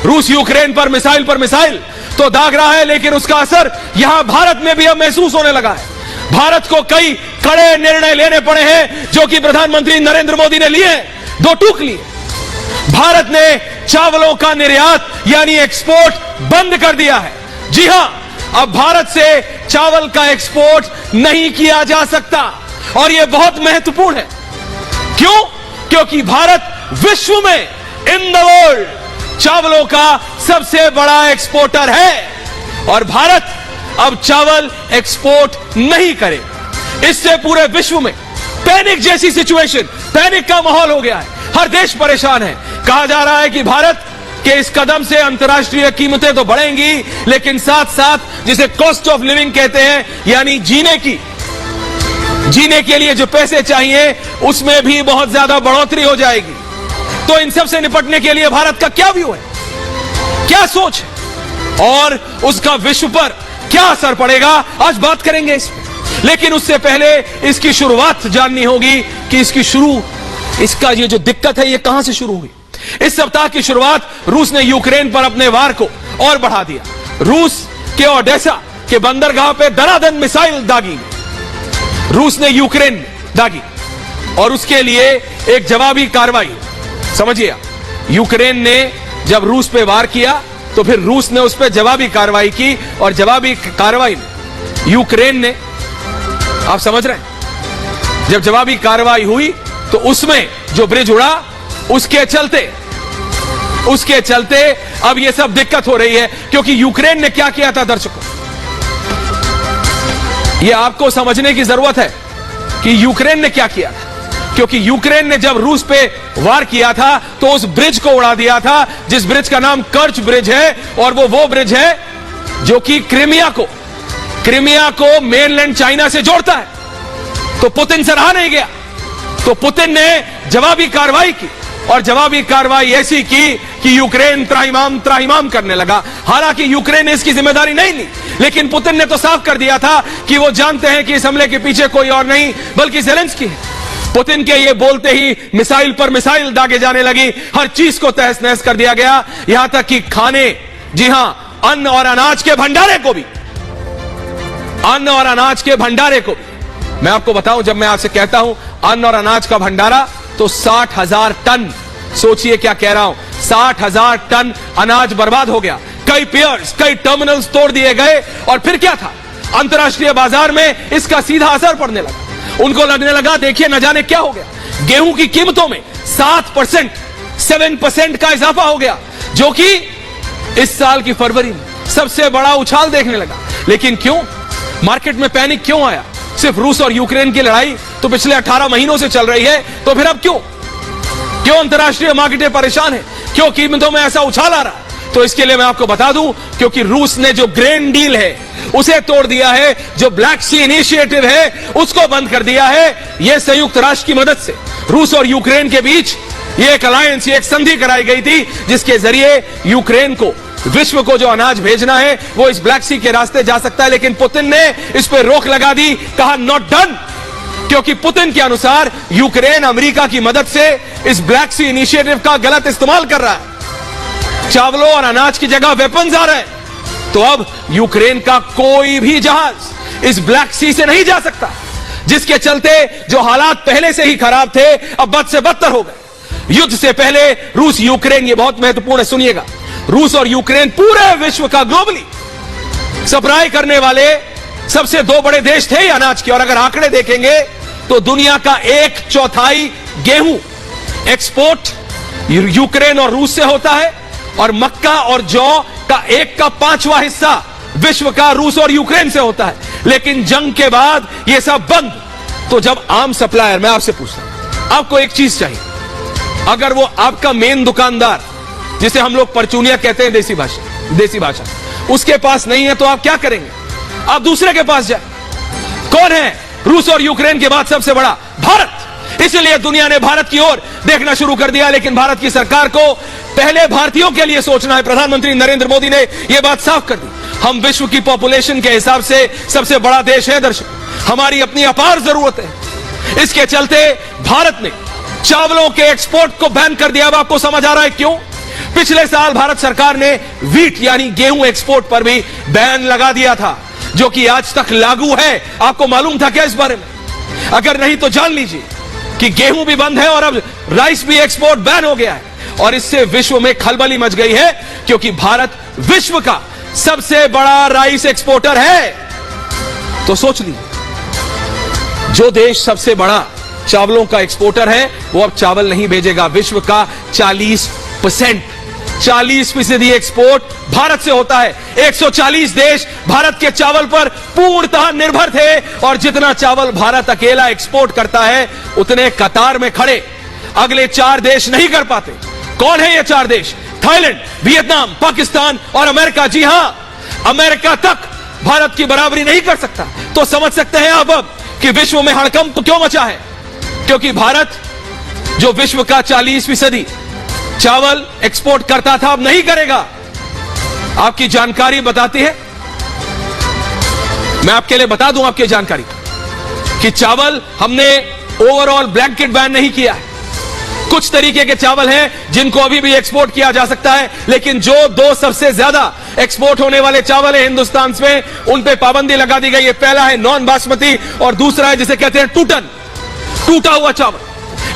रूस यूक्रेन पर मिसाइल तो दाग रहा है, लेकिन उसका असर यहां भारत में भी अब महसूस होने लगा है। भारत को कई कड़े निर्णय लेने पड़े हैं जो कि प्रधानमंत्री नरेंद्र मोदी ने लिए हैं। 2 टूक लिए। भारत ने चावलों का निर्यात यानी एक्सपोर्ट बंद कर दिया है। जी हां, अब भारत से चावल का एक्सपोर्ट नहीं किया जा सकता और यह बहुत महत्वपूर्ण है। क्यों? क्योंकि भारत विश्व में इन द वर्ल्ड चावलों का सबसे बड़ा एक्सपोर्टर है और भारत अब चावल एक्सपोर्ट नहीं करे। इससे पूरे विश्व में पैनिक जैसी सिचुएशन, पैनिक का माहौल हो गया है। हर देश परेशान है। कहा जा रहा है कि भारत के इस कदम से अंतर्राष्ट्रीय कीमतें तो बढ़ेंगी, लेकिन साथ साथ जिसे कॉस्ट ऑफ लिविंग कहते हैं, यानी जीने के लिए जो पैसे चाहिए उसमें भी बहुत ज्यादा बढ़ोतरी हो जाएगी। तो इन सब से निपटने के लिए भारत का क्या व्यू है, क्या सोच है और उसका विश्व पर क्या असर पड़ेगा, आज बात करेंगे इसमें। लेकिन उससे पहले इसकी शुरुआत जाननी होगी कि इसका ये जो दिक्कत है ये कहां से शुरू हुई। इस सप्ताह की शुरुआत रूस ने यूक्रेन पर अपने वार को और बढ़ा दिया। रूस के ओडेसा के बंदरगाह पे दनादन मिसाइल दागी, रूस ने यूक्रेन में दागी और उसके लिए एक जवाबी कार्रवाई। समझिए, यूक्रेन ने जब रूस पे वार किया तो फिर रूस ने उस पर जवाबी कार्रवाई की और जवाबी कार्रवाई में यूक्रेन ने, आप समझ रहे हैं, जब जवाबी कार्रवाई हुई तो उसमें जो ब्रिज उड़ा उसके चलते अब ये सब दिक्कत हो रही है। क्योंकि यूक्रेन ने क्या किया था दर्शकों, ये आपको समझने की जरूरत है कि यूक्रेन ने क्या किया था। क्योंकि यूक्रेन ने जब रूस पे वार किया था तो उस ब्रिज को उड़ा दिया था जिस ब्रिज का नाम कर्च ब्रिज है और वो ब्रिज है जो कि क्रीमिया को मेनलैंड चाइना से जोड़ता है। तो पुतिन से रहा नहीं गया, तो पुतिन ने जवाबी कार्रवाई की और जवाबी कार्रवाई ऐसी की कि यूक्रेन त्राहिमाम करने लगा। हालांकि यूक्रेन ने इसकी जिम्मेदारी नहीं ली, लेकिन पुतिन ने तो साफ कर दिया था कि वो जानते हैं कि इस हमले के पीछे कोई और नहीं बल्कि ज़ेलेंस्की है। पुतिन के ये बोलते ही मिसाइल पर मिसाइल दागे जाने लगी, हर चीज को तहस नहस कर दिया गया, यहां तक कि खाने, जी हां, अन्न और अनाज के भंडारे को भी। मैं आपको बताऊं, जब मैं आपसे कहता हूं अन्न और अनाज का भंडारा तो 60,000 टन, सोचिए क्या कह रहा हूं, 60,000 टन अनाज बर्बाद हो गया। कई पियर्स, कई टर्मिनल्स तोड़ दिए गए और फिर क्या था, अंतर्राष्ट्रीय बाजार में इसका सीधा असर पड़ने लगा। उनको लगने लगा, देखिए न जाने क्या हो गया, गेहूं की कीमतों में 7% का इजाफा हो गया, जो कि इस साल की फरवरी में सबसे बड़ा उछाल देखने लगा। लेकिन क्यों मार्केट में पैनिक क्यों आया? सिर्फ रूस और यूक्रेन की लड़ाई तो पिछले 18 महीनों से चल रही है, तो फिर अब क्यों अंतर्राष्ट्रीय मार्केटें परेशान है, क्यों कीमतों में ऐसा उछाल आ रहा है? तो इसके लिए मैं आपको बता दूं, क्योंकि रूस ने जो ग्रेन डील है उसे तोड़ दिया है, जो ब्लैक सी इनिशिएटिव है उसको बंद कर दिया है। यह संयुक्त राष्ट्र की मदद से रूस और यूक्रेन के बीच ये एक अलायंस, एक संधि कराई गई थी, जिसके जरिए यूक्रेन को, विश्व को जो अनाज भेजना है वो इस ब्लैक सी के रास्ते जा सकता है। लेकिन पुतिन ने इस पर रोक लगा दी, कहा नॉट डन, क्योंकि पुतिन के अनुसार यूक्रेन अमेरिका की मदद से इस ब्लैक सी इनिशिएटिव का गलत इस्तेमाल कर रहा है, चावलों और अनाज की जगह वेपन्स आ रहे हैं। तो अब यूक्रेन का कोई भी जहाज इस ब्लैक सी से नहीं जा सकता, जिसके चलते जो हालात पहले से ही खराब थे अब बद से बदतर हो गए। युद्ध से पहले रूस यूक्रेन, ये बहुत महत्वपूर्ण है, सुनिएगा, रूस और यूक्रेन पूरे विश्व का ग्लोबली सप्लाई करने वाले सबसे 2 बड़े देश थे अनाज के। और अगर आंकड़े देखेंगे तो दुनिया का 1/4 गेहूं एक्सपोर्ट यूक्रेन और रूस से होता है और मक्का और जौ का 1/5 हिस्सा विश्व का रूस और यूक्रेन से होता है। लेकिन जंग के बाद यह सब बंद। तो जब आम सप्लायर, मैं आपसे पूछता हूं, आपको एक चीज चाहिए, अगर वो आपका मेन दुकानदार, जिसे हम लोग परचूनिया कहते हैं देसी भाषा, उसके पास नहीं है तो आप क्या करेंगे? आप दूसरे के पास जाए। कौन है रूस और यूक्रेन के बाद सबसे बड़ा? भारत। इसलिए दुनिया ने भारत की ओर देखना शुरू कर दिया। लेकिन भारत की सरकार को पहले भारतीयों के लिए सोचना है। प्रधानमंत्री नरेंद्र मोदी ने यह बात साफ कर दी, हम विश्व की पॉपुलेशन के हिसाब से सबसे बड़ा देश है दर्शक, हमारी अपनी अपार जरूरत है। इसके चलते भारत ने चावलों के एक्सपोर्ट को बैन कर दिया। अब आपको समझ आ रहा है क्यों? पिछले साल भारत सरकार ने वीट यानी गेहूं एक्सपोर्ट पर भी बैन लगा दिया था, जो कि आज तक लागू है। आपको मालूम था क्या इस बारे में? अगर नहीं तो जान लीजिए कि गेहूं भी बंद है और अब राइस भी एक्सपोर्ट बैन हो गया है। और इससे विश्व में खलबली मच गई है, क्योंकि भारत विश्व का सबसे बड़ा राइस एक्सपोर्टर है। तो सोच लीजिए, जो देश सबसे बड़ा चावलों का एक्सपोर्टर है वो अब चावल नहीं भेजेगा। विश्व का 40% एक्सपोर्ट भारत से होता है। 140 देश भारत के चावल पर पूर्णतः निर्भर थे, और जितना चावल भारत अकेला एक्सपोर्ट करता है उतने कतार में खड़े अगले 4 देश नहीं कर पाते। कौन है ये 4 देश? थाईलैंड, वियतनाम, पाकिस्तान और अमेरिका। जी हां, अमेरिका तक भारत की बराबरी नहीं कर सकता। तो समझ सकते हैं आप अब कि विश्व में हड़कंप क्यों मचा है, क्योंकि भारत जो विश्व का 40% चावल एक्सपोर्ट करता था अब नहीं करेगा। आपकी जानकारी बताती है, मैं आपके लिए बता दूं आपकी जानकारी, कि चावल हमने ओवरऑल ब्लैंकेट बैन नहीं किया है। कुछ तरीके के चावल हैं जिनको अभी भी एक्सपोर्ट किया जा सकता है, लेकिन जो 2 सबसे ज्यादा एक्सपोर्ट होने वाले चावल है हिंदुस्तान में, उन पे पाबंदी लगा दी गई है। पहला है नॉन बासमती और दूसरा है जिसे कहते हैं टूटा हुआ चावल।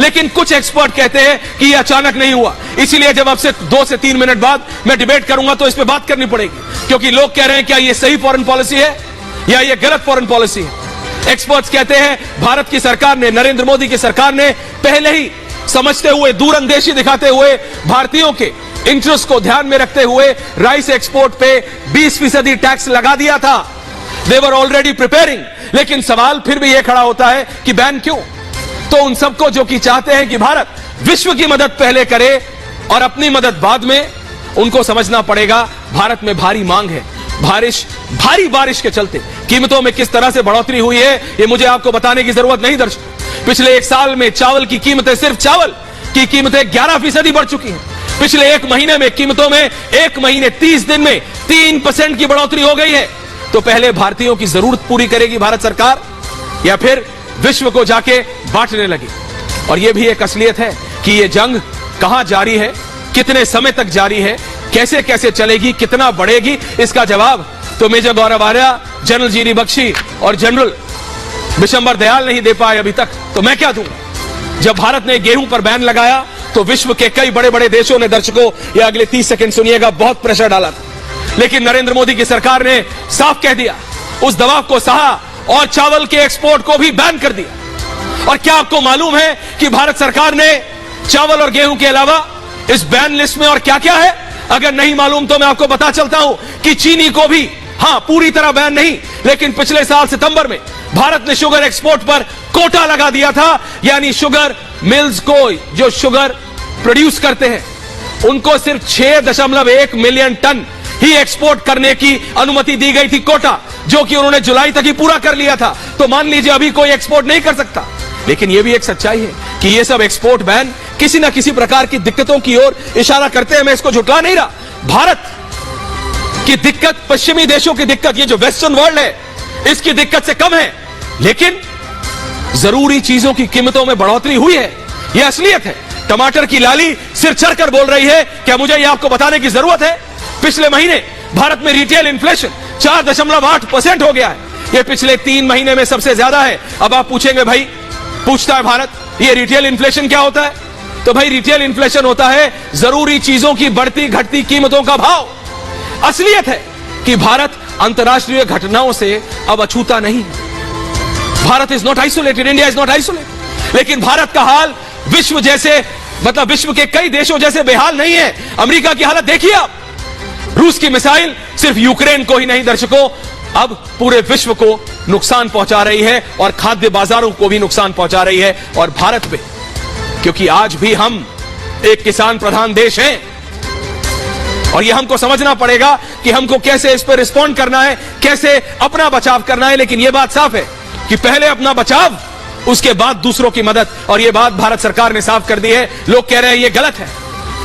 लेकिन कुछ एक्सपर्ट कहते हैं कि यह अचानक नहीं हुआ, इसीलिए जब आपसे 2 से 3 मिनट बाद मैं डिबेट करूंगा तो इस पे बात करनी पड़ेगी, क्योंकि लोग कह रहे हैं क्या यह सही फॉरेन पॉलिसी है या यह गलत फॉरेन पॉलिसी है। एक्सपर्ट्स कहते हैं भारत की सरकार ने, नरेंद्र मोदी की सरकार ने पहले ही समझते हुए, दूरंदेशी दिखाते हुए, भारतीयों के इंटरेस्ट को ध्यान में रखते हुए राइस एक्सपोर्ट पे 20% टैक्स लगा दिया था। दे वर ऑलरेडी प्रिपेयरिंग। लेकिन सवाल फिर भी यह खड़ा होता है कि बैन क्यों? तो उन सबको जो कि चाहते हैं कि भारत विश्व की मदद पहले करे और अपनी मदद बाद में, उनको समझना पड़ेगा भारत में भारी मांग है। भारी बारिश के चलते कीमतों में किस तरह से बढ़ोतरी हुई है ये मुझे आपको बताने की जरूरत नहीं दर्शक। पिछले 1 साल में चावल की कीमतें, सिर्फ चावल की कीमतें 11% बढ़ चुकी हैं। पिछले 1 महीने में कीमतों में 1 महीने 30 दिन में 3% की बढ़ोतरी हो गई है। तो पहले भारतीयों की जरूरत पूरी करेगी भारत सरकार, या फिर विश्व को जाके बांटने लगी? और यह भी एक असलियत है कि यह जंग कहां जारी है, कितने समय तक जारी है, कैसे कैसे चलेगी, कितना बढ़ेगी, इसका जवाब तो मेजर गौरव आर्या, जनरल जीडी बख्शी और जनरल विशंबर दयाल नहीं दे पाए अभी तक। तो मैं क्या दूंगा? जब भारत ने गेहूं पर बैन लगाया तो विश्व के कई बड़े बड़े देशों ने, दर्शकों ये अगले 30 सेकंड सुनिएगा, बहुत प्रेशर डाला था। लेकिन नरेंद्र मोदी की सरकार ने साफ कह दिया, उस दबाव को सहा और चावल के एक्सपोर्ट को भी बैन कर दिया। और क्या आपको मालूम है कि भारत सरकार ने चावल और गेहूं के अलावा इस बैन लिस्ट में और क्या क्या है? अगर नहीं मालूम तो मैं आपको बता चलता हूं कि चीनी को भी, हां पूरी तरह बैन नहीं, लेकिन पिछले साल सितंबर में भारत ने शुगर एक्सपोर्ट पर कोटा लगा दिया था। यानी शुगर मिल्स को, जो शुगर प्रोड्यूस करते हैं, उनको सिर्फ 6.1 मिलियन टन ही एक्सपोर्ट करने की अनुमति दी गई थी, कोटा, जो कि उन्होंने जुलाई तक ही पूरा कर लिया था। तो मान लीजिए अभी कोई एक्सपोर्ट नहीं कर सकता। लेकिन यह भी एक सच्चाई है कि यह सब एक्सपोर्ट बैन किसी ना किसी प्रकार की दिक्कतों की ओर इशारा करते हैं। मैं इसको झुठला नहीं रहा। भारत की दिक्कत, पश्चिमी देशों की दिक्कत, ये जो वेस्टर्न वर्ल्ड है, इसकी दिक्कत से कम है। लेकिन जरूरी चीजों की कीमतों में बढ़ोतरी हुई है, यह असलियत है। टमाटर की लाली सिर चढ़कर बोल रही है। क्या मुझे यह आपको बताने की जरूरत है? पिछले महीने भारत में रिटेल इन्फ्लेशन 4.8% हो गया है। यह पिछले 3 महीने में सबसे ज्यादा है। अब आप पूछेंगे, भाई, पूछता है भारत, यह रिटेल इन्फ्लेशन क्या होता है? तो भाई, रिटेल इन्फ्लेशन होता है जरूरी चीजों की बढ़ती घटती कीमतों का भाव। असलियत है कि भारत अंतरराष्ट्रीय घटनाओं से अब अछूता नहीं है। Bharat is not isolated, India is not isolated. लेकिन भारत का हाल विश्व जैसे, मतलब विश्व के कई देशों जैसे बेहाल नहीं है। अमेरिका की हालत देखिए आप। रूस की मिसाइल सिर्फ यूक्रेन को ही नहीं दर्शकों, अब पूरे विश्व को नुकसान पहुंचा रही है और खाद्य बाजारों को भी नुकसान पहुंचा रही है। और भारत में, क्योंकि आज भी हम एक किसान प्रधान देश हैं, और यह हमको समझना पड़ेगा कि हमको कैसे इस पर रिस्पॉन्ड करना है, कैसे अपना बचाव करना है। लेकिन यह बात साफ है कि पहले अपना बचाव, उसके बाद दूसरों की मदद। और यह बात भारत सरकार ने साफ कर दी है। लोग कह रहे हैं यह गलत है,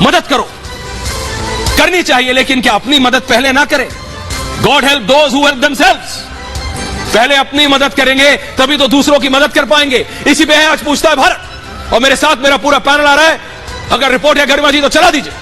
मदद करो, करनी चाहिए, लेकिन क्या अपनी मदद पहले ना करें? God help those who help themselves. पहले अपनी मदद करेंगे तभी तो दूसरों की मदद कर पाएंगे। इसी पे है आज पूछता है भारत। और मेरे साथ मेरा पूरा पैनल आ रहा है। अगर रिपोर्ट है गरिमा जी तो चला दीजिए।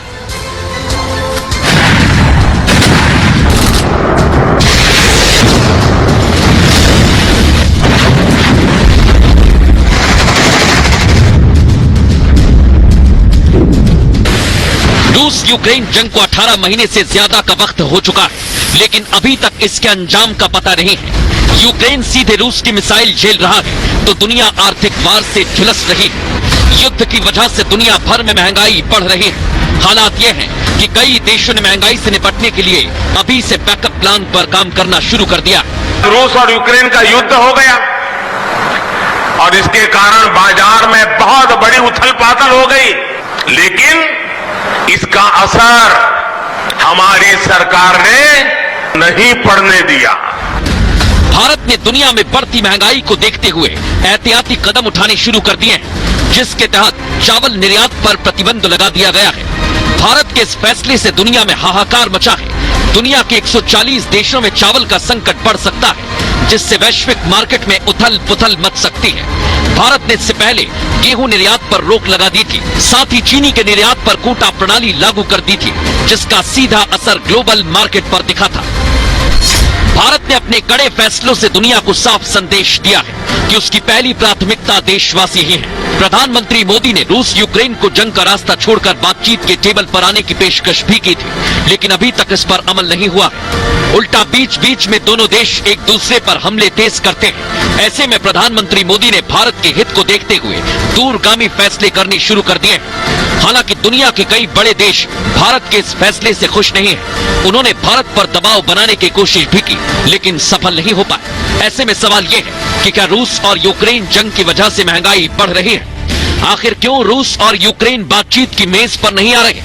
रूस यूक्रेन जंग को 18 महीने से ज्यादा का वक्त हो चुका है, लेकिन अभी तक इसके अंजाम का पता नहीं है। यूक्रेन सीधे रूस की मिसाइल झेल रहा है तो दुनिया आर्थिक वार से झुलस रही है। युद्ध की वजह से दुनिया भर में महंगाई बढ़ रही है। हालात ये हैं कि कई देशों ने महंगाई से निपटने के लिए अभी से बैकअप प्लान पर काम करना शुरू कर दिया। रूस और यूक्रेन का युद्ध हो गया और इसके कारण बाजार में बहुत बड़ी उथल पाथल हो गई, लेकिन इसका असर हमारी सरकार ने नहीं पड़ने दिया। भारत ने दुनिया में बढ़ती महंगाई को देखते हुए एहतियाती कदम उठाने शुरू कर दिए हैं, जिसके तहत चावल निर्यात पर प्रतिबंध लगा दिया गया है। भारत के इस फैसले से दुनिया में हाहाकार मचा है। दुनिया के 140 देशों में चावल का संकट बढ़ सकता है, जिससे वैश्विक मार्केट में उथल पुथल मच सकती है। भारत ने इससे पहले गेहूं निर्यात पर रोक लगा दी थी, साथ ही चीनी के निर्यात पर कोटा प्रणाली लागू कर दी थी, जिसका सीधा असर ग्लोबल मार्केट पर दिखा था। भारत ने अपने कड़े फैसलों से दुनिया को साफ संदेश दिया है कि उसकी पहली प्राथमिकता देशवासी ही है। प्रधानमंत्री मोदी ने रूस यूक्रेन को जंग का रास्ता छोड़कर बातचीत के टेबल पर आने की पेशकश भी की थी, लेकिन अभी तक इस पर अमल नहीं हुआ। उल्टा बीच बीच में दोनों देश एक दूसरे पर हमले तेज करते हैं। ऐसे में प्रधानमंत्री मोदी ने भारत के हित को देखते हुए दूरगामी फैसले करने शुरू कर दिए। हालांकि दुनिया के कई बड़े देश भारत के इस फैसले से खुश नहीं है। उन्होंने भारत पर दबाव बनाने की कोशिश भी की, लेकिन सफल नहीं हो पाए। ऐसे में सवाल यह है कि क्या रूस और यूक्रेन जंग की वजह से महंगाई बढ़ रही है? आखिर क्यों रूस और यूक्रेन बातचीत की मेज पर नहीं आ रहे?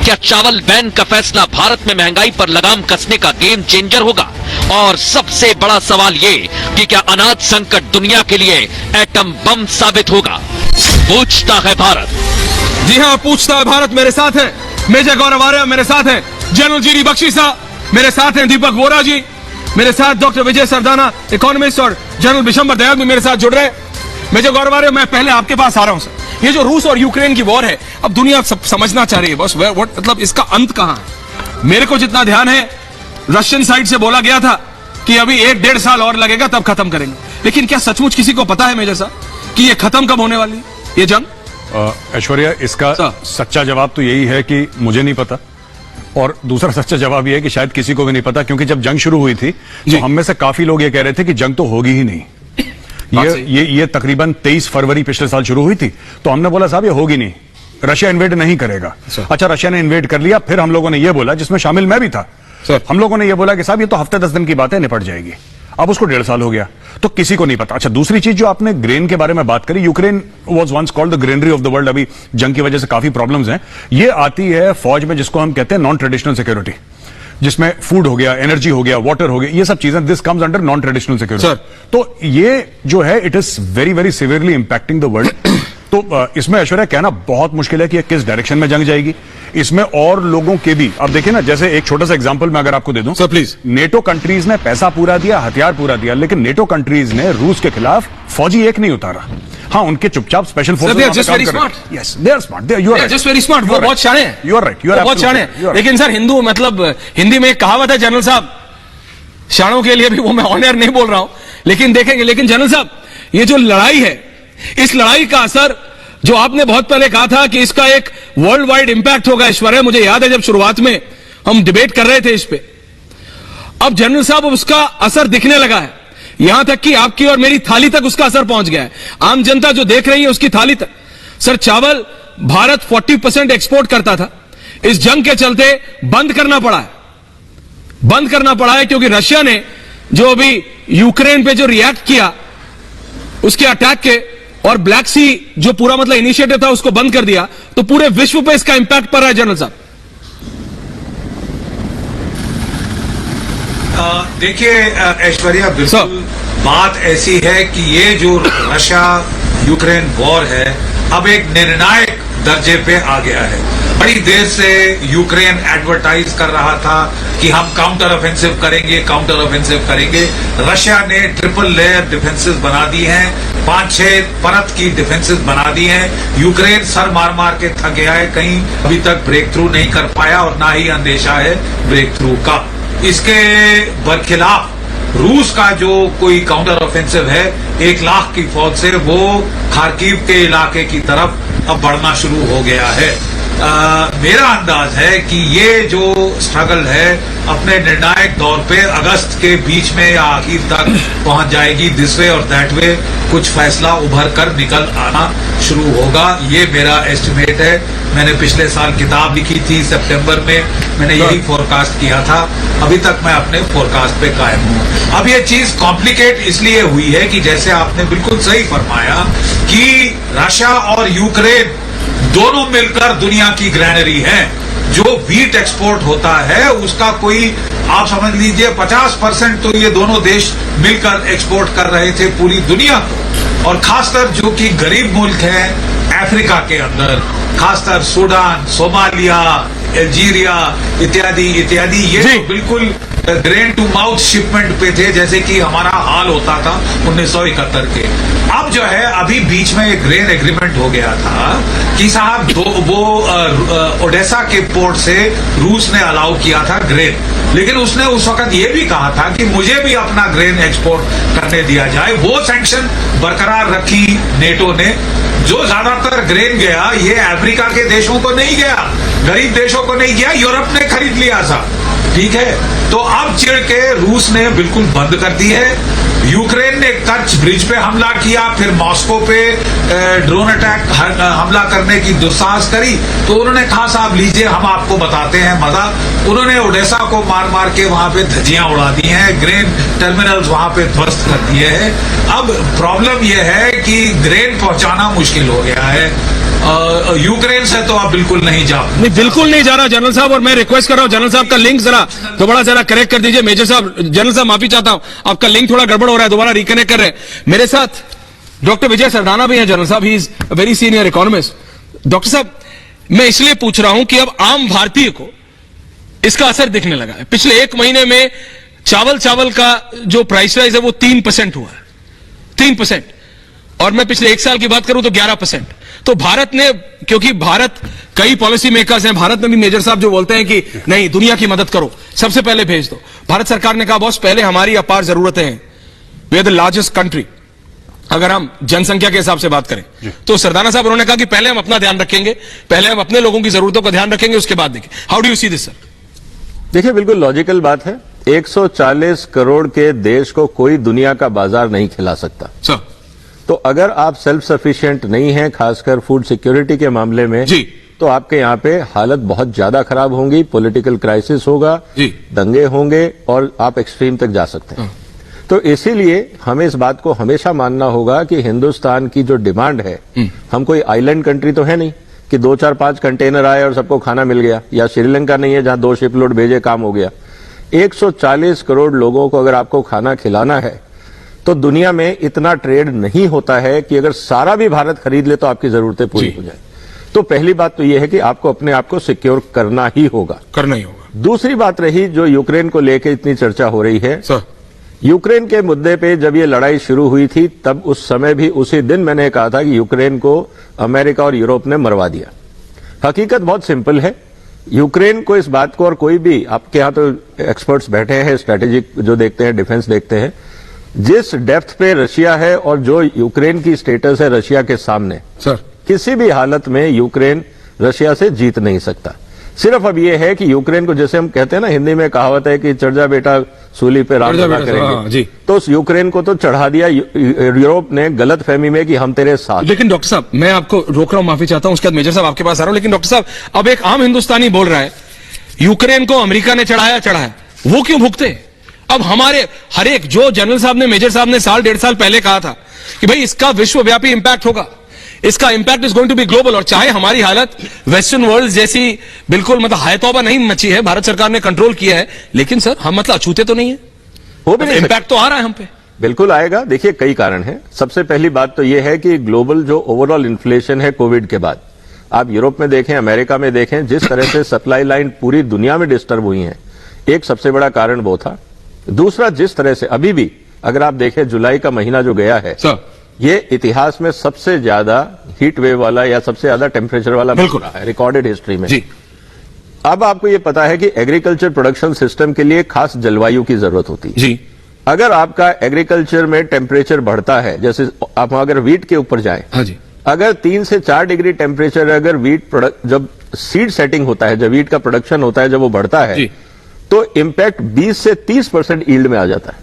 क्या चावल बैन का फैसला भारत में महंगाई पर लगाम कसने का गेम चेंजर होगा? और सबसे बड़ा सवाल ये कि क्या अनाज संकट दुनिया के लिए एटम बम साबित होगा? पूछता है भारत। जी हाँ, पूछता है भारत। मेरे साथ है मेजर गौरव आर्य, मेरे साथ है जनरल जीडी बख्शी साहब, मेरे साथ हैं दीपक वोरा जी, मेरे साथ डॉक्टर विजय सरदाना इकोनॉमिस्ट, और जनरल विशंबर दयाल भी मेरे साथ जुड़ रहे हैं। मेजर गौरव आर्य, मैं पहले आपके पास आ रहा हूं सर। ये जो रूस और यूक्रेन की वॉर है, अब दुनिया समझना चाह रही है बस मतलब इसका अंत कहां है? मेरे को जितना ध्यान है, रशियन साइड से बोला गया था कि अभी 1-1.5 साल और लगेगा तब खत्म करेंगे, लेकिन क्या सचमुच किसी को पता है मेजर साहब कि ये खत्म कब होने वाली है ये जंग? ऐश्वर्या, इसका सच्चा जवाब तो यही है कि मुझे नहीं पता, और दूसरा सच्चा जवाब यह है कि शायद किसी को भी नहीं पता, क्योंकि जब जंग शुरू हुई थी तो हम में से काफी लोग ये कह रहे थे कि जंग तो होगी ही नहीं। ये तकरीबन 23 फरवरी पिछले साल शुरू हुई थी, तो हमने बोला साहब ये होगी नहीं, रशिया इन्वेड नहीं करेगा। अच्छा, रशिया ने इन्वेड कर लिया, फिर हम लोगों ने ये बोला, जिसमें शामिल मैं भी था, हम लोगों ने ये बोला कि साहब ये तो हफ्ते 10 दिन की बात है, निपट जाएगी। अब उसको 1.5 साल हो गया, तो किसी को नहीं पता। अच्छा, दूसरी चीज जो आपने ग्रेन के बारे में बात करी, Ukraine was once called the granary of the world. अभी जंग की वजह से काफी प्रॉब्लम्स हैं। ये आती है फौज में, जिसको हम कहते हैं नॉन ट्रेडिशनल सिक्योरिटी, जिसमें फूड हो गया, एनर्जी हो गया, वाटर हो गया, ये सब चीजें, this comes under non traditional security. तो ये जो है, it is very very severely impacting the world. तो इसमें ऐश्वर्या कहना बहुत मुश्किल है कि किस डायरेक्शन में जंग जाएगी। इसमें और लोगों के भी, अब देखिए ना, जैसे एक छोटा सा एग्जांपल मैं अगर आपको दे दूं सर प्लीज। नेटो कंट्रीज ने पैसा पूरा दिया, हथियार पूरा दिया, लेकिन नेटो कंट्रीज ने रूस के खिलाफ फौजी एक नहीं उतारा। हाँ, उनके चुपचाप स्पेशल फोर्सेस काम कर रहे हैं। Yes, they are smart, you are right, just very smart, वो बहुत शाणे हैं। You are right, you are बहुत शाणे हैं। लेकिन सर हिंदू, मतलब हिंदी में एक कहावत है जनरल साहब, शाणों के लिए भी वो मैं ऑनर नहीं बोल रहा हूं, लेकिन देखेंगे। लेकिन जनरल साहब, ये जो लड़ाई है, इस लड़ाई का असर, जो आपने बहुत पहले कहा था कि इसका एक वर्ल्ड वाइड इंपैक्ट होगा, ऐश्वर्या, मुझे याद है जब शुरुआत में हम डिबेट कर रहे थे इस पे, अब जनरल साहब उसका असर दिखने लगा है। यहां तक कि आपकी और मेरी थाली तक उसका असर पहुंच गया है। आम जनता जो देख रही है उसकी थाली तक। सर, चावल भारत 40% एक्सपोर्ट करता था, इस जंग के चलते बंद करना पड़ा है, बंद करना पड़ा है, क्योंकि रशिया ने जो अभी यूक्रेन पे जो रिएक्ट किया उसके अटैक के, और ब्लैक सी जो पूरा मतलब इनिशिएटिव था उसको बंद कर दिया, तो पूरे विश्व पे इसका इंपैक्ट पड़ रहा है जनरल साहब। देखिए ऐश्वर्या, बिल्कुल बात ऐसी है कि ये जो रशिया यूक्रेन वॉर है अब एक निर्णायक दर्जे पे आ गया है। बड़ी देर से यूक्रेन एडवर्टाइज कर रहा था कि हम काउंटर ऑफेंसिव करेंगे, काउंटर ऑफेंसिव करेंगे। रशिया ने ट्रिपल लेयर डिफेंसेस बना दी हैं, 5-6 परत की डिफेंसेस बना दी हैं। यूक्रेन सर मार मार के थक गया है, कहीं अभी तक ब्रेक थ्रू नहीं कर पाया और ना ही अंदेशा है ब्रेक थ्रू का। इसके बरखिलाफ रूस का जो कोई काउंटर ऑफेंसिव है 1 लाख की फौज से, वो खार्किव के इलाके की तरफ अब बढ़ना शुरू हो गया है। मेरा अंदाज है कि ये जो स्ट्रगल है अपने निर्णायक दौर पे अगस्त के बीच में या आखिर तक पहुंच जाएगी। दिस वे और दैट वे कुछ फैसला उभर कर निकल आना शुरू होगा, ये मेरा एस्टिमेट है। मैंने पिछले साल किताब लिखी थी सितंबर में, मैंने यही फोरकास्ट किया था। अभी तक मैं अपने फोरकास्ट पे कायम हूं। अब ये चीज कॉम्प्लिकेट इसलिए हुई है कि जैसे आपने बिल्कुल सही फरमाया कि रशिया और यूक्रेन दोनों मिलकर दुनिया की ग्रैनरी है। जो वीट एक्सपोर्ट होता है उसका कोई आप समझ लीजिए 50% तो ये दोनों देश मिलकर एक्सपोर्ट कर रहे थे पूरी दुनिया को। और खासकर जो कि गरीब मुल्क हैं अफ्रीका के अंदर, खासकर सूडान, सोमालिया, अल्जीरिया इत्यादि इत्यादि, ये तो बिल्कुल ग्रेन टू माउथ शिपमेंट पे थे, जैसे कि हमारा हाल होता था 1971 के। अब जो है अभी बीच में एक ग्रेन एग्रीमेंट हो गया था कि साहब वो ओडेसा के पोर्ट से रूस ने अलाउ किया था ग्रेन, लेकिन उसने उस वक्त ये भी कहा था कि मुझे भी अपना ग्रेन एक्सपोर्ट करने दिया जाए। वो सैंक्शन बरकरार रखी नेटो ने। जो ज्यादातर ग्रेन गया ये अफ्रीका के देशों को नहीं गया, गरीब देशों को नहीं गया, यूरोप ने खरीद लिया था, ठीक है। तो अब चिढ़ के रूस ने बिल्कुल बंद कर दी है। यूक्रेन ने कर्च ब्रिज पे हमला किया, फिर मॉस्को पे ड्रोन अटैक हमला करने की दुस्साहस करी, तो उन्होंने कहा साहब लीजिए हम आपको बताते हैं मजा। उन्होंने ओडेसा को मार मार के वहां पे धज्जियां उड़ा दी हैं, ग्रेन टर्मिनल्स वहां पे ध्वस्त कर दिए हैं। अब प्रॉब्लम यह है कि ग्रेन पहुंचाना मुश्किल हो गया है। यूक्रेन से तो आप बिल्कुल नहीं बिल्कुल नहीं जा रहा जनरल साहब। और मैं रिक्वेस्ट कर रहा हूं जनरल साहब का लिंक जरा करेक्ट कर दीजिए। मेजर साहब, जनरल साहब माफी चाहता हूं, आपका लिंक थोड़ा गड़बड़ हो रहा है, दोबारा रिकनेक्ट कर रहे हैं। मेरे साथ डॉक्टर विजय सरदाना भी हैं जनरल साहब, he is very senior economist. Doctor साहब, मैं इसलिए पूछ रहा हूं कि अब आम भारतीय को इसका असर दिखने लगा है। पिछले एक महीने में चावल का जो प्राइस राइज है वो 3% हुआ है, 3%। और मैं पिछले एक साल की बात करूं तो 11%। तो भारत ने, क्योंकि भारत कई पॉलिसी मेकर्स हैं, भारत में भी मेजर साहब जो बोलते हैं कि नहीं दुनिया की मदद करो, सबसे पहले भेज दो। भारत सरकार ने कहा बॉस पहले हमारी अपार जरूरतें हैं, we are the largest country अगर हम जनसंख्या के हिसाब से बात करें। तो सरदाना साहब उन्होंने कहा कि पहले हम अपना ध्यान रखेंगे, पहले हम अपने लोगों की जरूरतों का ध्यान रखेंगे, उसके बाद देखें। How do you see this sir? देखिए बिल्कुल लॉजिकल बात है। 140 करोड़ के देश को कोई दुनिया का बाजार नहीं खिला सकता सर। तो अगर आप सेल्फ सफिशिएंट नहीं हैं, खासकर फूड सिक्योरिटी के मामले में जी, तो आपके यहां पे हालत बहुत ज्यादा खराब होंगी, पॉलिटिकल क्राइसिस होगा, जी, दंगे होंगे और आप एक्सट्रीम तक जा सकते हैं। तो इसीलिए हमें इस बात को हमेशा मानना होगा कि हिंदुस्तान की जो डिमांड है, हम कोई आइलैंड कंट्री तो है नहीं कि 2, 4, 5 कंटेनर आए और सबको खाना मिल गया, या श्रीलंका नहीं है जहां 2 शिप लोड भेजे काम हो गया। 140 करोड़ लोगों को अगर आपको खाना खिलाना है तो दुनिया में इतना ट्रेड नहीं होता है कि अगर सारा भी भारत खरीद ले तो आपकी जरूरतें पूरी हो जाए। तो पहली बात तो यह है कि आपको अपने आप को सिक्योर करना ही होगा। दूसरी बात रही जो यूक्रेन को लेकर इतनी चर्चा हो रही है सर। यूक्रेन के मुद्दे पे जब ये लड़ाई शुरू हुई थी तब उस समय भी उसी दिन मैंने कहा था कि यूक्रेन को अमेरिका और यूरोप ने मरवा दिया। हकीकत बहुत सिंपल है, यूक्रेन को इस बात को, और कोई भी आपके यहां तो एक्सपर्ट्स बैठे हैं स्ट्रेटेजिक जो देखते हैं, डिफेंस देखते हैं, जिस डेप्थ पे रशिया है और जो यूक्रेन की स्टेटस है रशिया के सामने, सर किसी भी हालत में यूक्रेन रशिया से जीत नहीं सकता। सिर्फ अब यह है कि यूक्रेन को, जैसे हम कहते हैं ना हिंदी में कहावत है कि चढ़ जा बेटा सूली पे राम लगा करेंगे, जी, तो उस यूक्रेन को तो चढ़ा दिया यूरोप ने गलत फहमी में कि हम तेरे साथ। लेकिन डॉक्टर साहब मैं आपको रोक रहा हूं, माफी चाहता हूं, उसके बाद मेजर साहब आपके पास आ रहा हूं। लेकिन डॉक्टर साहब अब एक आम हिंदुस्तानी बोल रहा है यूक्रेन को अमेरिका ने चढ़ाया, वो क्यों भुगते? अब हमारे हर एक, जो जनरल साहब ने, मेजर साहब ने साल 1.5 साल पहले कहा था कि भाई इसका विश्वव्यापी इंपैक्ट होगा, इसका impact is going to be global. और चाहे हमारी हालत वेस्टर्न वर्ल्ड जैसी बिल्कुल मतलब हायतौबा नहीं मची है, भारत सरकार ने कंट्रोल किया है, लेकिन सर हम मतलब अछूते तो नहीं है, वो भी इंपैक्ट तो आ रहा है हम पे। बिल्कुल आएगा। देखिए कई कारण हैं। सबसे पहली बात तो यह है कि ग्लोबल जो ओवरऑल इन्फ्लेशन है कोविड के बाद, आप यूरोप में देखें, अमेरिका में देखें, जिस तरह से सप्लाई लाइन पूरी दुनिया में डिस्टर्ब हुई है, एक सबसे बड़ा कारण वो था। दूसरा, जिस तरह से अभी भी अगर आप देखें जुलाई का महीना जो गया है सर, ये इतिहास में सबसे ज्यादा हीट वेव वाला या सबसे ज्यादा टेम्परेचर वाला महीना है रिकॉर्डेड हिस्ट्री में। जी। अब आपको ये पता है कि एग्रीकल्चर प्रोडक्शन सिस्टम के लिए खास जलवायु की जरूरत होती है। जी। अगर आपका एग्रीकल्चर में टेम्परेचर बढ़ता है, जैसे आप अगर वीट के ऊपर जाएं, हाँ जी, अगर 3 से 4 डिग्री टेम्परेचर अगर वीट जब सीड सेटिंग होता है, जब वीट का प्रोडक्शन होता है, जब वो बढ़ता है जी। तो इंपैक्ट 20 से 30% ईल्ड में आ जाता है।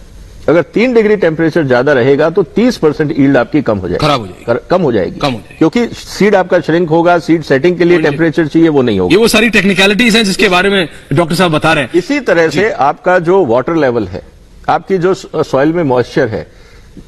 अगर 3 डिग्री टेम्परेचर ज्यादा रहेगा तो 30% ईल्ड आपकी कम हो जाएगी, खराब हो जाएगी, कम हो जाएगी, कम हो जाएगी। क्योंकि सीड आपका श्रिंक होगा, सीड सेटिंग के लिए टेम्परेचर चाहिए, वो नहीं होगा। ये वो सारी टेक्निकलिटीज हैं जिसके बारे में डॉक्टर साहब बता रहे हैं। इसी तरह से आपका जो वाटर लेवल है, आपकी जो सॉइल में मॉइस्चर है,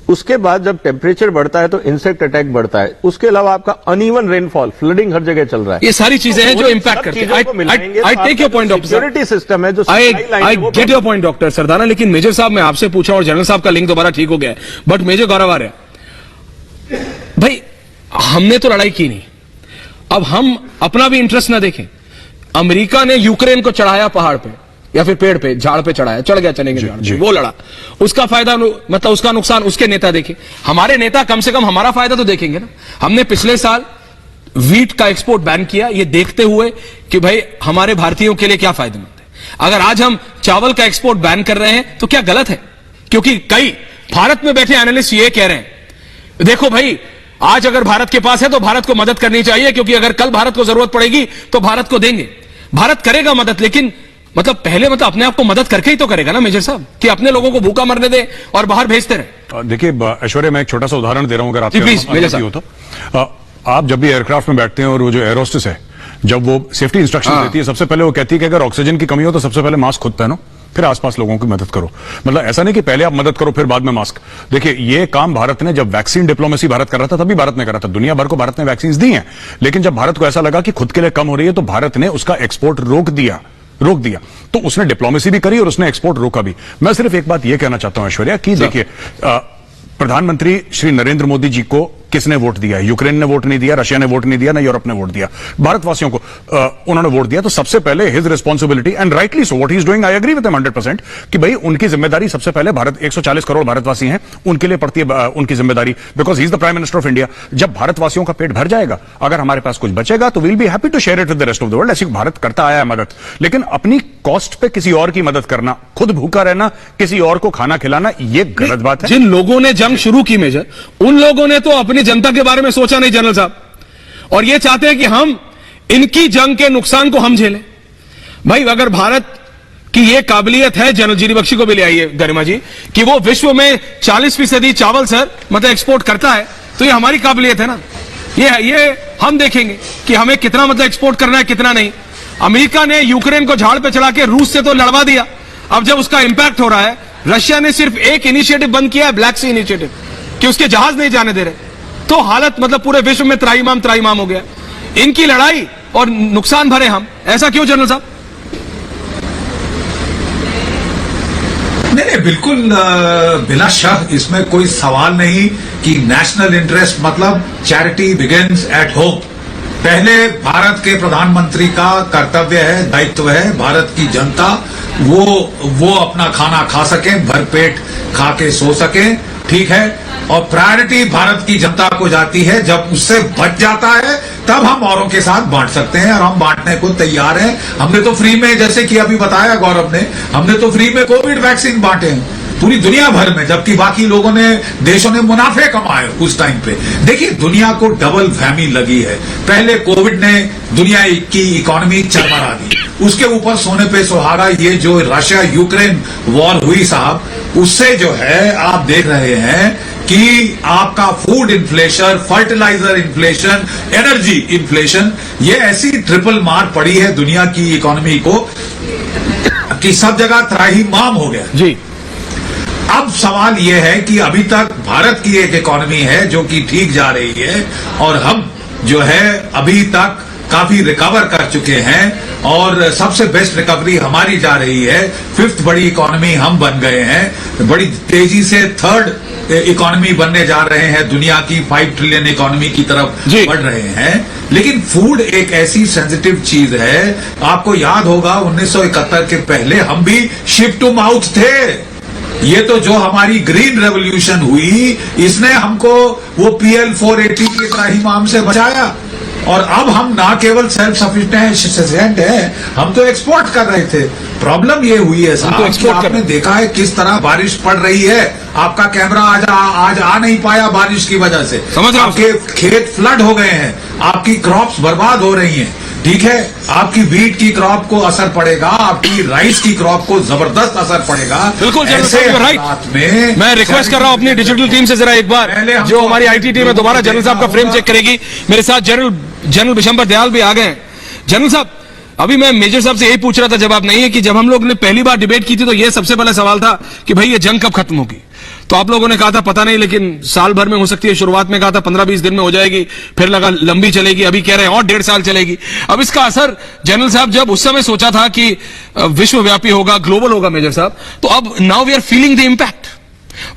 उसके बाद जब टेम्परेचर बढ़ता है तो इंसेक्ट अटैक बढ़ता है। उसके अलावा आपका अनइवन रेनफॉल, फ्लडिंग हर जगह चल रहा है। ये सारी चीजें हैं जो इंपैक्ट करती हैं। I take your point doctor, security system है जो I get your point doctor Sardana. लेकिन मेजर साहब मैं आपसे पूछा और जनरल साहब का लिंक दोबारा ठीक हो गया है, बट मेजर गौरव आ रहा है भाई, हमने तो लड़ाई की नहीं, अब हम अपना भी इंटरेस्ट ना देखें। अमेरिका ने यूक्रेन को चढ़ाया पहाड़ पे या फिर पेड़ पे, झाड़ पे चढ़ाया, चढ़ गया चने के झाड़ पे, वो लड़ा, उसका फायदा मतलब उसका नुकसान उसके नेता देखे। हमारे नेता कम से कम हमारा फायदा तो देखेंगे ना। हमने पिछले साल वीट का एक्सपोर्ट बैन किया, ये देखते हुए कि भाई हमारे भारतीयों के लिए क्या फायदेमंद है। अगर आज हम चावल का एक्सपोर्ट बैन कर रहे हैं तो क्या गलत है? क्योंकि कई भारत में बैठे एनालिस्ट ये कह रहे हैं, देखो भाई आज अगर भारत के पास है तो भारत को मदद करनी चाहिए, क्योंकि अगर कल भारत को जरूरत पड़ेगी तो भारत को देंगे। भारत करेगा मदद, लेकिन मतलब पहले मतलब अपने आप को मदद करके ही तो करेगा ना मेजर साहब, कि अपने लोगों को भूखा मरने दे और बाहर भेजते रहे। देखिए ऐश्वर्या, मैं एक छोटा सा उदाहरण दे रहा हूं, अगर आपकी प्लीज मेजर अनुमति हो तो। आप जब भी एयरक्राफ्ट में बैठते हैं और वो जो एयर होस्टेस है, जब वो सेफ्टी इंस्ट्रक्शन देती है, सबसे पहले वो कहती है कि अगर ऑक्सीजन की कमी हो तो सबसे पहले मास्क खुद पहनो, फिर आसपास लोगों की मदद करो। मतलब ऐसा नहीं कि पहले आप मदद करो फिर बाद में मास्क। देखिए ये काम भारत ने, जब वैक्सीन डिप्लोमेसी भारत कर रहा था तभी भारत ने करा था। दुनिया भर को भारत ने वैक्सीन दी हैं, लेकिन जब भारत को ऐसा लगा कि खुद के लिए कम हो रही है तो भारत ने उसका एक्सपोर्ट रोक दिया। तो उसने डिप्लोमेसी भी करी और उसने एक्सपोर्ट रोका भी। मैं सिर्फ एक बात यह कहना चाहता हूं ऐश्वर्या कि देखिए, प्रधानमंत्री श्री नरेंद्र मोदी जी को किसने वोट दिया है? यूक्रेन ने वोट नहीं दिया, रशिया ने वोट नहीं दिया, ना यूरोप ने वोट दिया, भारतवासियों को उन्होंने वोट दिया। तो सबसे पहले his responsibility, and rightly so, what he is doing, I agree with him 100%, कि भाई उनकी जिम्मेदारी सबसे पहले, भारत 140 करोड़ भारतवासी हैं, उनके लिए पड़ती है उनकी जिम्मेदारी, because he is the prime minister of India. जब भारतवासियों का पेट भर जाएगा, अगर हमारे पास कुछ बचेगा तो will be happy to share it with the rest of the world. ऐसी भारत करता आया है मदद, लेकिन अपनी कॉस्ट पे किसी और की मदद करना, खुद भूखा रहना, किसी और को खाना खिलाना, ये गलत बात है। जिन लोगों ने जंग शुरू की मेजर, उन लोगों ने तो अपनी जनता के बारे में सोचा नहीं जनरल साहब, और ये चाहते हैं कि हम इनकी जंग के नुकसान को हम झेलें। भाई अगर भारत की ये काबिलियत है, जनरल जीरी बख्शी को भी ले आइए गरिमा जी, कि वो विश्व में 40% चावल सर मतलब एक्सपोर्ट करता है, तो ये हमारी काबिलियत है ना। ये हम देखेंगे कि हमें कितना मतलब एक्सपोर्ट करना है, कितना नहीं। अमेरिका ने यूक्रेन को झाड़ पे चढ़ा के रूस से तो लड़वा दिया, अब जब उसका इंपैक्ट हो रहा है, रशिया ने सिर्फ एक इनिशिएटिव बंद किया है, ब्लैक सी इनिशिएटिव, कि उसके जहाज नहीं जाने दे रहे, तो हालत मतलब पूरे विश्व में त्राईमाम हो गया। इनकी लड़ाई और नुकसान भरे हम, ऐसा क्यों जनरल साहब? नहीं, बिल्कुल बिला शक इसमें कोई सवाल नहीं कि नेशनल इंटरेस्ट मतलब चैरिटी बिगिंस एट होम। पहले भारत के प्रधानमंत्री का कर्तव्य है, दायित्व है, भारत की जनता वो अपना खाना खा सके, भरपेट खा के सो सके, ठीक है। और प्रायोरिटी भारत की जनता को जाती है, जब उससे बच जाता है तब हम औरों के साथ बांट सकते हैं, और हम बांटने को तैयार हैं। हमने तो फ्री में, जैसे कि अभी बताया गौरव ने, हमने तो फ्री में कोविड वैक्सीन बांटे हैं पूरी दुनिया भर में, जबकि बाकी लोगों ने, देशों ने मुनाफे कमाए उस टाइम पे। देखिए दुनिया को डबल फैमी लगी है। पहले कोविड ने दुनिया की इकोनॉमी चरमरा दी, उसके ऊपर सोने पे सुहागा ये जो रशिया यूक्रेन वॉर हुई साहब, उससे जो है आप देख रहे हैं कि आपका food inflation, fertiliser inflation, energy inflation, ये ऐसी ट्रिपल मार पड़ी है दुनिया की इकोनॉमी को कि सब जगह त्राहिमाम हो गया जी। अब सवाल यह है कि अभी तक भारत की एक इकोनॉमी है जो कि ठीक जा रही है, और हम जो है अभी तक काफी रिकवर कर चुके हैं, और सबसे बेस्ट रिकवरी हमारी जा रही है। 5th बड़ी इकोनॉमी हम बन गए हैं, बड़ी तेजी से 3rd इकोनॉमी बनने जा रहे हैं, दुनिया की 5 ट्रिलियन इकोनॉमी की तरफ बढ़ रहे हैं। लेकिन फूड एक ऐसी सेंसिटिव चीज है, आपको याद होगा 1971 के पहले हम भी शिप टू माउथ थे। ये तो जो हमारी ग्रीन रेवोल्यूशन हुई, इसने हमको वो PL 480 के त्राहिमाम से बचाया, और अब हम ना केवल सेल्फ सफिशिएंट है, हम तो एक्सपोर्ट कर रहे थे। प्रॉब्लम ये हुई है साहब कि आपने देखा है किस तरह बारिश पड़ रही है। आपका कैमरा आज आ नहीं पाया बारिश की वजह से, आपके खेत फ्लड हो गए हैं, आपकी क्रॉप्स बर्बाद हो रही हैं। ठीक है, आपकी वीट की क्रॉप को असर पड़ेगा, आपकी राइस की क्रॉप को जबरदस्त असर पड़ेगा। बिल्कुल जनरल ऐसे साहब, राइट। हालात में मैं रिक्वेस्ट कर रहा हूं अपनी डिजिटल टीम से जरा एक बार, पहले हमको जो हमारी आईटी टीम है, दोबारा जनरल साहब का फ्रेम होगा। चेक करेगी। मेरे साथ जनरल बिशंबर दयाल भी आ गए हैं। जनरल साहब, अभी मैं मेजर साहब से यही पूछ रहा था, जवाब नहीं है, कि जब हम लोग ने पहली बार डिबेट की थी तो यह सबसे पहला सवाल था कि भाई ये जंग कब खत्म होगी। तो आप लोगों ने कहा था पता नहीं, लेकिन साल भर में हो सकती है। शुरुआत में कहा था 15-20 दिन में हो जाएगी, फिर लगा लंबी चलेगी, अभी कह रहे हैं और 1.5 साल चलेगी। अब इसका असर जनरल साहब, जब उस समय सोचा था कि विश्वव्यापी होगा, ग्लोबल होगा मेजर साहब, तो अब now we are feeling the impact.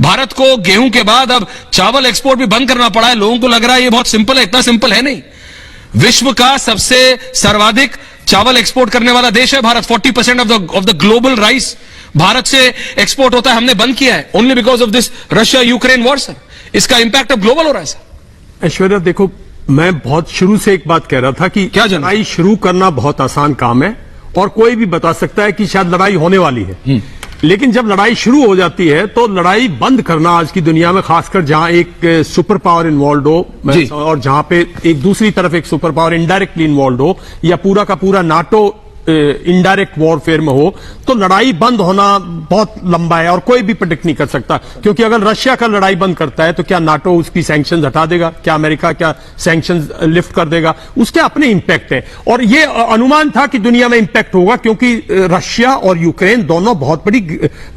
Bharat को गेहूं के बाद अब चावल एक्सपोर्ट भी बंद करना पड़ा है। लोगों को लग रहा है ये बहुत सिंपल है, इतना सिंपल है नहीं। विश्व का सबसे सर्वाधिक चावल एक्सपोर्ट करने वाला देश है Bharat. 40% of the global rice Bharat से एक्सपोर्ट होता है, हमने बंद किया है only because of this Russia Ukraine war. Sir, इसका इंपैक्ट अब ग्लोबल हो रहा है सर। ऐश्वर्या, देखो, मैं बहुत शुरू से एक बात कह रहा था कि क्या जनरल? लड़ाई शुरू करना बहुत आसान काम है और कोई भी बता सकता है कि शायद लड़ाई होने वाली है, लेकिन जब लड़ाई शुरू हो जाती है तो लड़ाई बंद करना आज की दुनिया में, खासकर जहां एक सुपर पावर इन्वॉल्व हो और जहां पे एक दूसरी तरफ एक सुपर पावर इनडायरेक्टली इन्वॉल्व हो, या पूरा का पूरा नाटो इनडायरेक्ट वॉरफेयर में हो, तो लड़ाई बंद होना बहुत लंबा है और कोई भी प्रेडिक्ट नहीं कर सकता। क्योंकि अगर रशिया का लड़ाई बंद करता है तो क्या नाटो उसकी सैंक्शंस हटा देगा? क्या अमेरिका क्या सैंक्शंस लिफ्ट कर देगा? उसके अपने इंपैक्ट है और ये अनुमान था कि दुनिया में इंपैक्ट होगा, क्योंकि रशिया और यूक्रेन दोनों बहुत बड़ी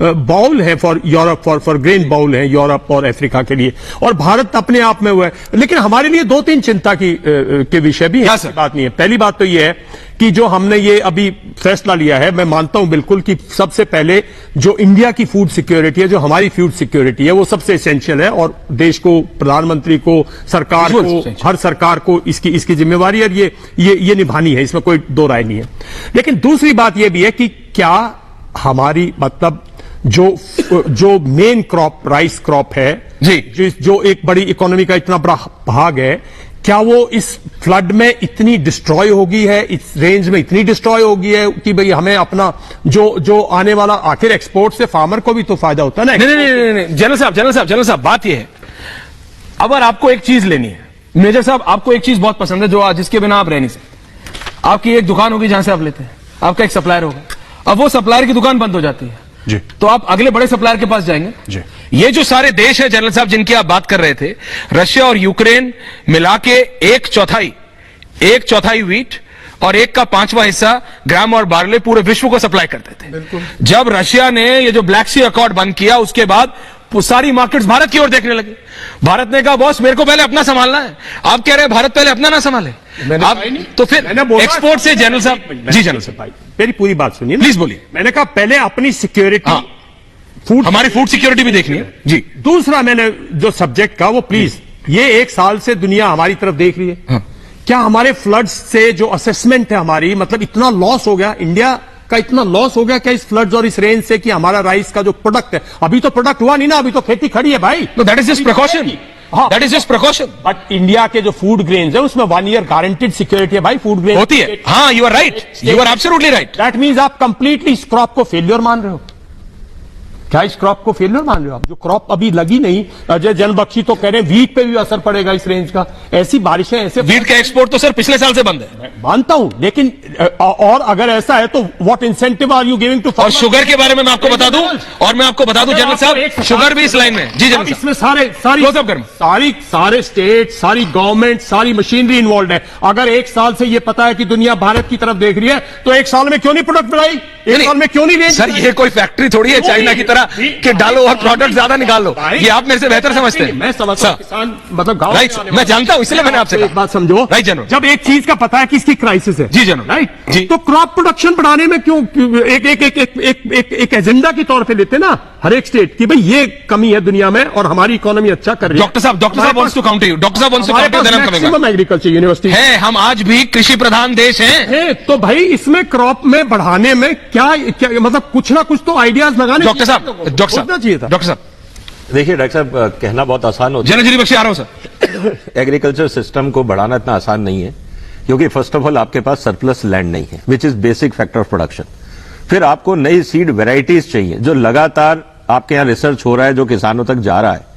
बाउल है for Europe, for grain bowl है यूरोप और अफ्रीका के लिए, और भारत अपने आप में हुआ है। लेकिन हमारे लिए 2-3 चिंता के विषय भी है, ऐसी बात नहीं है। पहली बात तो ये है कि जो हमने ये अभी फैसला लिया है, मैं मानता हूं बिल्कुल कि सबसे पहले जो इंडिया की फूड सिक्योरिटी है, जो हमारी फूड सिक्योरिटी है, वो सबसे एसेंशियल है और देश को, प्रधानमंत्री को, सरकार को, हर सरकार को इसकी जिम्मेवारी है, ये निभानी है, इसमें कोई दो राय नहीं है। लेकिन दूसरी बात यह भी है कि क्या हमारी, मतलब जो मेन क्रॉप राइस क्रॉप है जी, जो एक बड़ी इकोनॉमी का इतना बड़ा भाग है, क्या वो इस फ्लड में इतनी डिस्ट्रॉय होगी है, इस रेंज में इतनी डिस्ट्रॉय होगी है कि भाई हमें अपना जो आने वाला, आखिर एक्सपोर्ट से फार्मर को भी तो फायदा होता है ना। नहीं, जनरल साहब, बात यह है, अगर आपको एक चीज लेनी है, मेजर साहब, आपको एक चीज बहुत पसंद है जो जिसके बिना आप रह नहीं सकते। आपकी एक दुकान होगी जहां से आप लेते हैं, आपका एक सप्लायर होगा, अब वो सप्लायर की दुकान बंद हो जाती है जी, तो आप अगले बड़े सप्लायर के पास जाएंगे जी। ये जो सारे देश है जनरल साहब जिनकी आप बात कर रहे थे, रशिया और यूक्रेन मिला के एक चौथाई वीट और 1/5 हिस्सा ग्राम और बार्ले पूरे विश्व को सप्लाई करते थे। जब रशिया ने ये जो ब्लैक सी अकॉर्ड बंद किया, उसके बाद सारी मार्केट्स भारत की ओर देखने लगे। भारत ने कहा बॉस मेरे को पहले अपना संभालना है, आप कह रहे हैं भारत पहले अपना ना संभाले, आप तो फिर एक्सपोर्ट से। जनरल साहब जी, जनरल साहब मेरी पूरी बात सुनिए, प्लीज बोलिए। मैंने कहा पहले अपनी सिक्योरिटी, हमारी फूड सिक्योरिटी भी देखनी है जी। दूसरा मैंने जो सब्जेक्ट कहा वो प्लीज, ये 1 साल से दुनिया हमारी तरफ देख रही है। क्या हमारे फ्लड्स से जो असेसमेंट है हमारी, मतलब इतना लॉस हो गया, इंडिया का इतना लॉस हो गया क्या इस फ्लड्स और इस रेंज से, कि हमारा राइस का जो प्रोडक्ट है, अभी तो प्रोडक्ट हुआ नहीं ना, अभी तो खेती खड़ी है भाई। तो that is just precaution, that is just precaution. But India के जो फूड ग्रेन्स है उसमें 1 ईयर गारंटेड सिक्योरिटी है भाई, फूड ग्रेन होती है। हाँ, you are right, you are absolutely right. That means आप कंप्लीटली इस क्रॉप को फेलियर मान रहे हो। क्या इस क्रॉप को फेलियर मान रहे हो आप? जो क्रॉप अभी लगी नहीं, अजय जनबख्शी तो कह रहे हैं वीट पे भी असर पड़ेगा इस रेंज का। ऐसी बारिशें, ऐसे वीट का एक्सपोर्ट तो सर पिछले साल से बंद है, मानता हूं, लेकिन और अगर ऐसा है तो what incentive are you giving to? और शुगर के बारे में मैं आपको बता दूं, जनरल साहब, शुगर भी इस लाइन में जी। जनरल इसमें सारे स्टेट, सारी गवर्नमेंट, सारी मशीनरी इन्वॉल्व है। अगर 1 साल से ये पता है कि दुनिया भारत की तरफ देख रही है, तो 1 साल में क्यों नहीं प्रोडक्ट बढ़ाई? 1 साल में क्यों नहीं रेंज? सर ये कोई फैक्ट्री थोड़ी है चाइना की तरह कि डालो और प्रोडक्ट ज्यादा निकाल लो, ये आप मेरे से बेहतर समझते हैं। मैं समझता हूं, किसान मतलब गांव, राइट, मैं जानता हूं, इसलिए मैंने आपसे एक बात समझो, राइट जनरल, जब एक चीज का पता है कि इसकी क्राइसिस है जी जनरल, राइट जी, तो क्रॉप प्रोडक्शन बढ़ाने में क्यों एक एजेंडा के तौर पे लेते ना हर एक स्टेट की, भाई ये कमी है दुनिया में और हमारी इकोनॉमी अच्छा कर रही है। डॉक्टर साहब wants to counter you, doctor साहब wants to counter, then I am coming. Maximum agriculture university है, हम आज भी कृषि प्रधान देश हैं। तो भाई इसमें क्रॉप में बढ़ाने में क्या मतलब कुछ ना कुछ तो आइडियाज लगाने। डॉक्टर साहब देखिए डॉक्टर साहब, कहना बहुत आसान होता है। जनरल जी बख्शी आ रहा हूं सर। एग्रीकल्चर सिस्टम को बढ़ाना इतना आसान नहीं है, क्योंकि फर्स्ट ऑफ ऑल आपके पास सरप्लस लैंड नहीं है, which is basic factor of production. फिर आपको नई सीड वेराइटीज चाहिए, जो लगातार आपके यहां रिसर्च हो रहा है, जो किसानों तक जा रहा है।